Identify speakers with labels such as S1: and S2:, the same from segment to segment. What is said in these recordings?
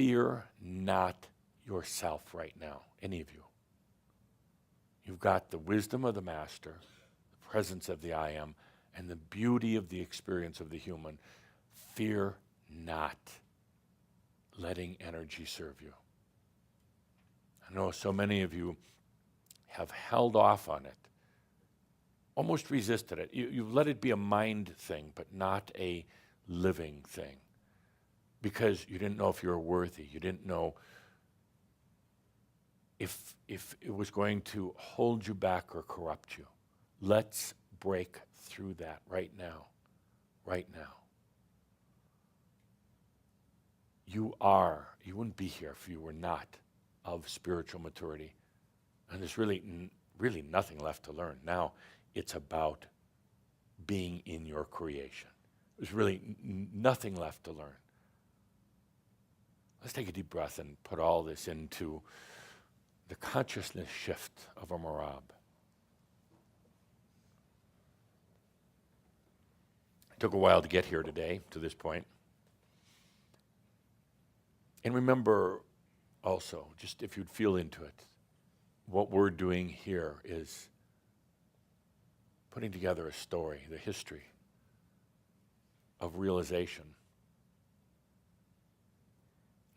S1: fear not yourself right now, any of you. You've got the wisdom of the Master, the presence of the I Am, and the beauty of the experience of the human. Fear not letting energy serve you. I know so many of you have held off on it, almost resisted it. You've let it be a mind thing, but not a living thing, because you didn't know if you were worthy. You didn't know if it was going to hold you back or corrupt you. Let's break through that right now. Right now. You wouldn't be here if you were not of spiritual maturity. And there's really nothing left to learn. Now it's about being in your creation. There's really nothing left to learn. Let's take a deep breath and put all this into the consciousness shift of a Merabh. It took a while to get here today, to this point. And remember also, just if you'd feel into it, what we're doing here is putting together a story, the history of realization.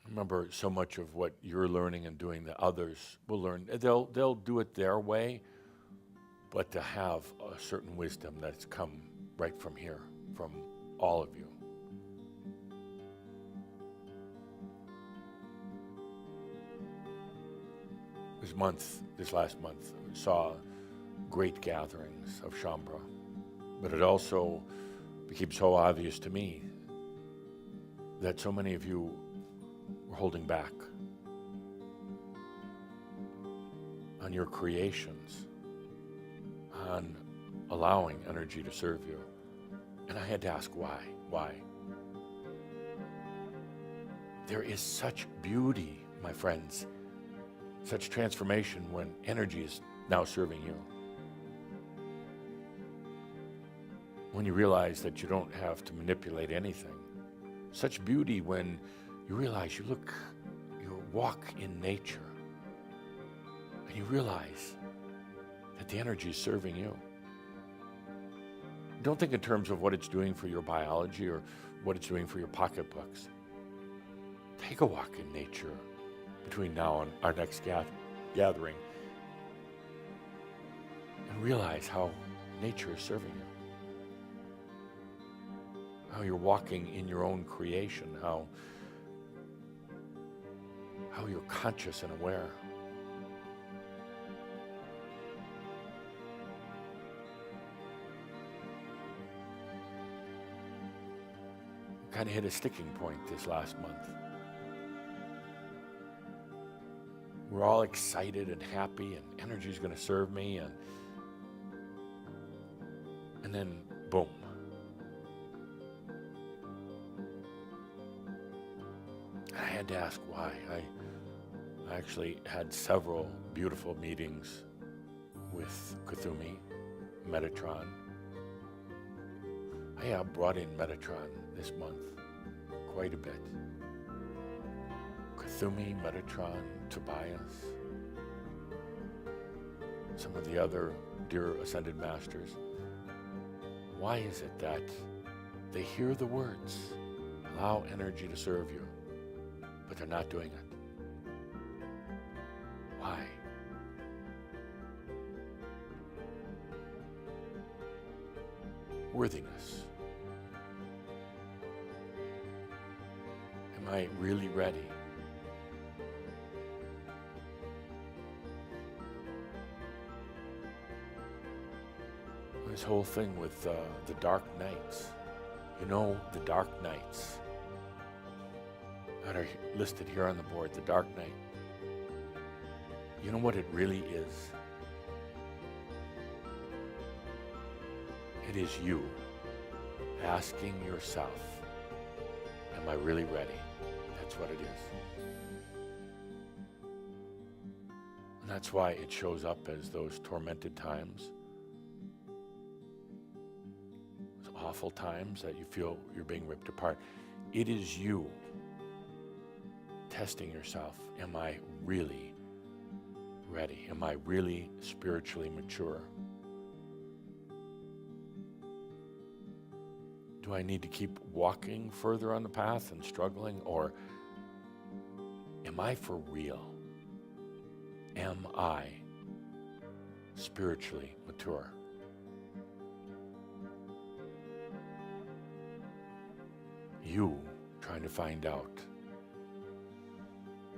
S1: Remember, so much of what you're learning and doing, the others will learn. They'll do it their way, but to have a certain wisdom that's come right from here, from all of you. This last month, we saw great gatherings of Shambhala, but it also became so obvious to me that so many of you were holding back on your creations, on allowing energy to serve you. And I had to ask why. Why? There is such beauty, my friends, such transformation when energy is now serving you. When you realize that you don't have to manipulate anything. Such beauty when you realize you walk in nature and you realize that the energy is serving you. Don't think in terms of what it's doing for your biology or what it's doing for your pocketbooks. Take a walk in nature between now and our next gathering and realize how nature is serving you. How you're walking in your own creation, how you're conscious and aware. We kind of hit a sticking point this last month. We're all excited and happy, and energy is going to serve me, and then boom. I had to ask why. I actually had several beautiful meetings with Kuthumi, Metatron. I brought in Metatron this month quite a bit. Kuthumi, Metatron, Tobias, some of the other dear Ascended Masters. Why is it that they hear the words, allow energy to serve you, but they're not doing it? Why? Worthiness. Am I really ready? This whole thing with the dark nights. You know, the dark nights that are listed here on the board, the dark night. You know what it really is? It is you asking yourself, am I really ready? That's what it is. And that's why it shows up as those tormented times, those awful times that you feel you're being ripped apart. It is you testing yourself. Am I really ready? Am I really spiritually mature? Do I need to keep walking further on the path and struggling? Or am I for real? Am I spiritually mature? You trying to find out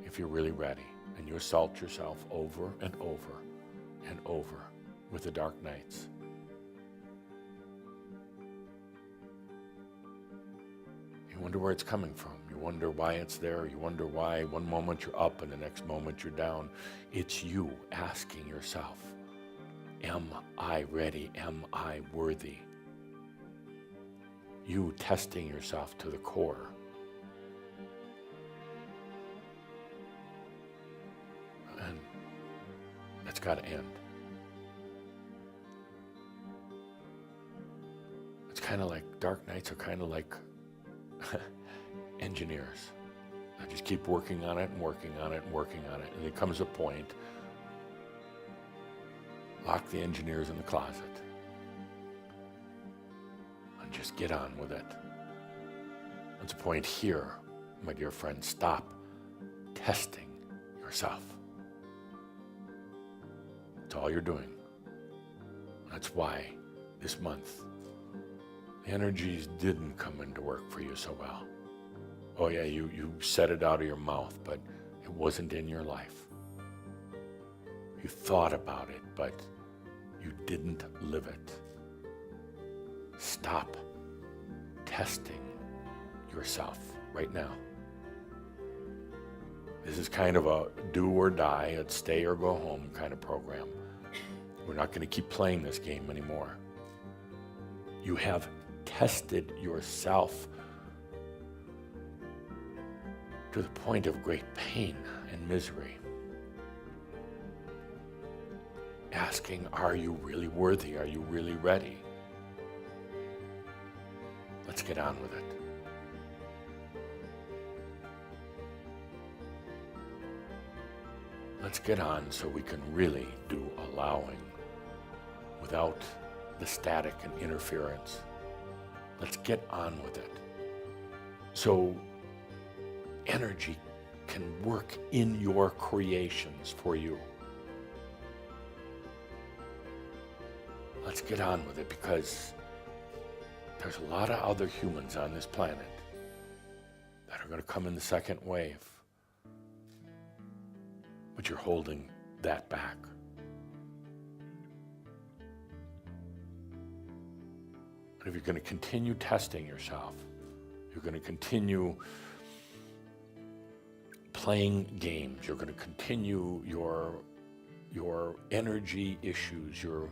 S1: if you're really ready, and you assault yourself over and over and over with the dark nights. You wonder where it's coming from. You wonder why it's there. You wonder why one moment you're up and the next moment you're down. It's you asking yourself, am I ready? Am I worthy? You testing yourself to the core. And that's got to end. It's kind of like, dark nights are kind of like engineers. I just keep working on it and working on it and working on it. And there comes a point, lock the engineers in the closet and just get on with it. There's a point here, my dear friend, stop testing yourself. That's all you're doing. That's why this month the energies didn't come into work for you so well. Oh yeah, you said it out of your mouth, but it wasn't in your life. You thought about it, but you didn't live it. Stop testing yourself right now. This is kind of a do or die, a stay or go home kind of program. We're not going to keep playing this game anymore. You have tested yourself to the point of great pain and misery. Asking, are you really worthy? Are you really ready? Let's get on with it. Let's get on so we can really do allowing without the static and interference. Let's get on with it. So energy can work in your creations for you. Let's get on with it, because there's a lot of other humans on this planet that are going to come in the second wave. But you're holding that back. But if you're going to continue testing yourself, you're going to continue playing games, you're going to continue your energy issues, your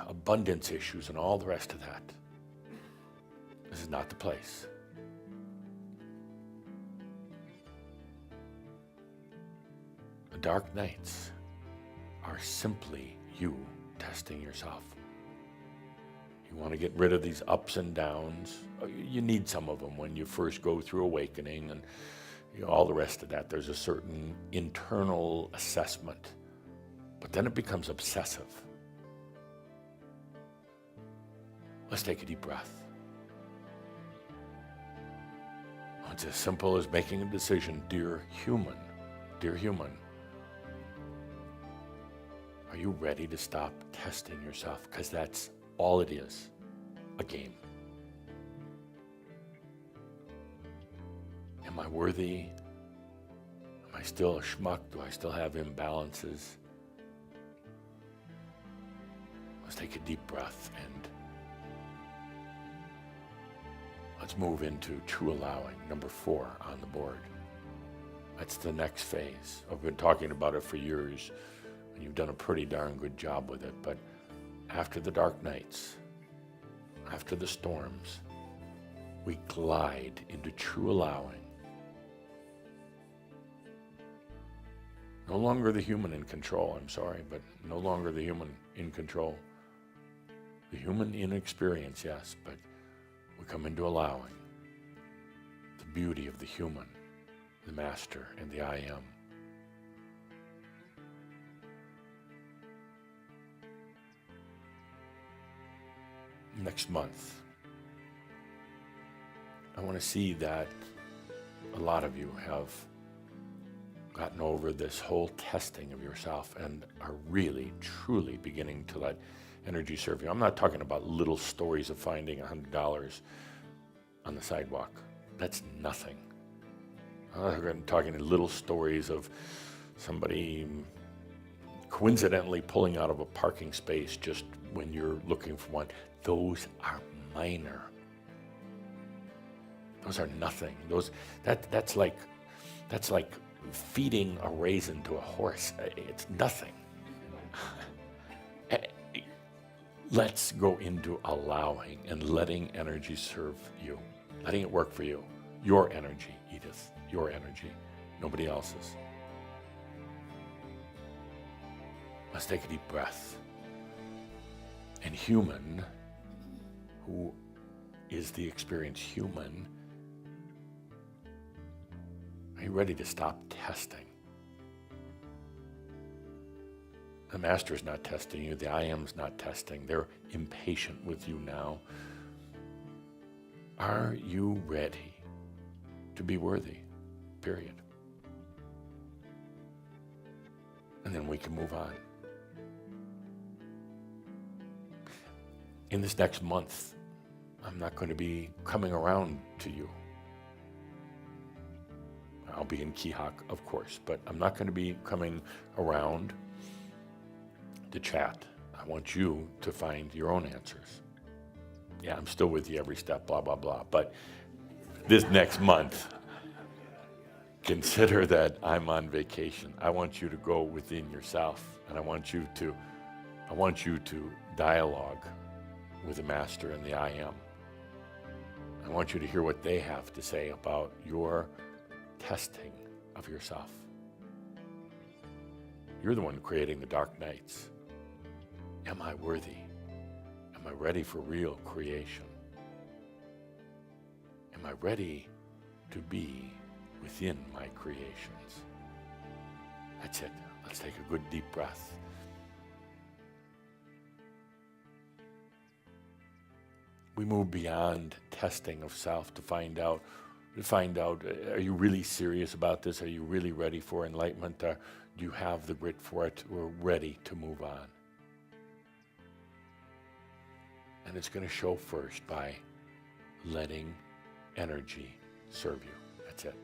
S1: abundance issues, and all the rest of that, this is not the place. The dark nights are simply you testing yourself. You want to get rid of these ups and downs. You need some of them when you first go through awakening and all the rest of that. There's a certain internal assessment, but then it becomes obsessive. Let's take a deep breath. It's as simple as making a decision. Dear human, are you ready to stop testing yourself? Because that's all it is, a game. Am I worthy? Am I still a schmuck? Do I still have imbalances? Let's take a deep breath and let's move into true allowing, number 4 on the board. That's the next phase. I've been talking about it for years, and you've done a pretty darn good job with it. But after the dark nights, after the storms, we glide into true allowing. No longer the human in control, I'm sorry, but no longer the human in control. The human in experience, yes, but we come into allowing the beauty of the human the Master and the I Am. Next month, I want to see that a lot of you have gotten over this whole testing of yourself and are really, truly beginning to let energy serve you. I'm not talking about little stories of finding $100 on the sidewalk. That's nothing. I'm talking little stories of somebody coincidentally pulling out of a parking space just when you're looking for one. Those are minor. Those are nothing. That's like feeding a raisin to a horse. It's nothing. Let's go into allowing and letting energy serve you, letting it work for you. Your energy, Edith, your energy, nobody else's. Let's take a deep breath. And human, who is the experienced human, are you ready to stop testing? The Master is not testing you. The I Am's not testing. They're impatient with you now. Are you ready to be worthy? Period. And then we can move on. In this next month, I'm not going to be coming around to you. I'll be in Kihak, of course, but I'm not going to be coming around to chat. I want you to find your own answers. Yeah, I'm still with you every step, blah, blah, blah. But this next month, consider that I'm on vacation. I want you to go within yourself, and I want you to dialogue with the Master and the I Am. I want you to hear what they have to say about your testing of yourself. You're the one creating the dark nights. Am I worthy? Am I ready for real creation? Am I ready to be within my creations? That's it. Let's take a good deep breath. We move beyond testing of self to find out, are you really serious about this? Are you really ready for enlightenment? Do you have the grit for it? We're ready to move on. And it's going to show first by letting energy serve you. That's it.